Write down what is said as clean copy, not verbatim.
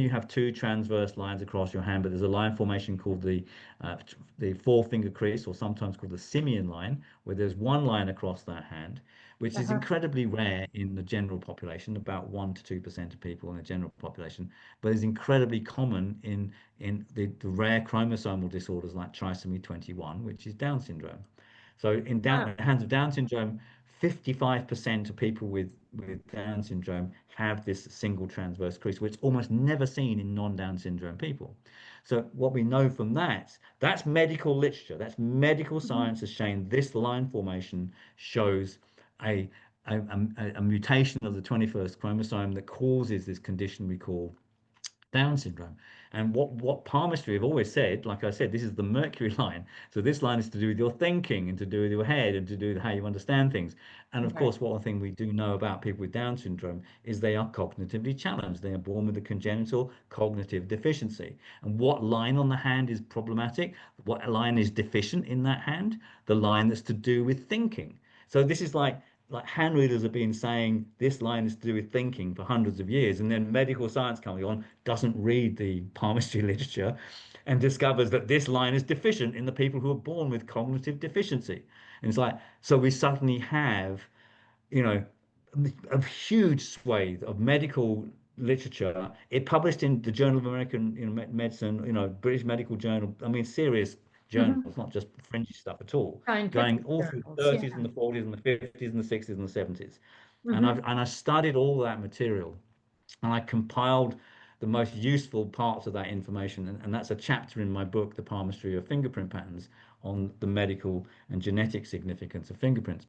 normally you have two transverse lines across your hand, but there's a line formation called the four-finger crease, or sometimes called the Simian line, where there's one line across that hand, which is Uh-huh. incredibly rare in the general population, about 1 to 2% of people in the general population, but is incredibly common in the rare chromosomal disorders like trisomy 21, which is Down syndrome. So in Wow. hands of Down syndrome, 55% of people with Down syndrome have this single transverse crease, which is almost never seen in non-Down syndrome people. So what we know from that's medical literature. That's medical Mhm. science has shown this line formation shows a, a mutation of the 21st chromosome that causes this condition we call Down syndrome. And what palmistry have always said, like I said, this is the Mercury line. So this line is to do with your thinking and to do with your head and to do with how you understand things. And of Right. course, one thing we do know about people with Down syndrome is they are cognitively challenged. They are born with a congenital cognitive deficiency. And what line on the hand is problematic? What line is deficient in that hand? The line that's to do with thinking. So this is like hand readers have been saying this line is to do with thinking for hundreds of years, and then medical science comes along, doesn't read the palmistry literature, and discovers that this line is deficient in the people who are born with cognitive deficiency. And it's like, so we suddenly have, you know, a huge swathe of medical literature. It published in the Journal of American, Medicine, British Medical Journal. I mean, serious Mhm. journals, not just fringy stuff at all. Scientific Going all through the journals. 30s Yeah. and the 40s and the 50s and the 60s and the 70s. And Hmm. I studied all that material, and I compiled the most useful parts of that information. And that's a chapter in my book, The Palmistry of Fingerprint Patterns, on the medical and genetic significance of fingerprints.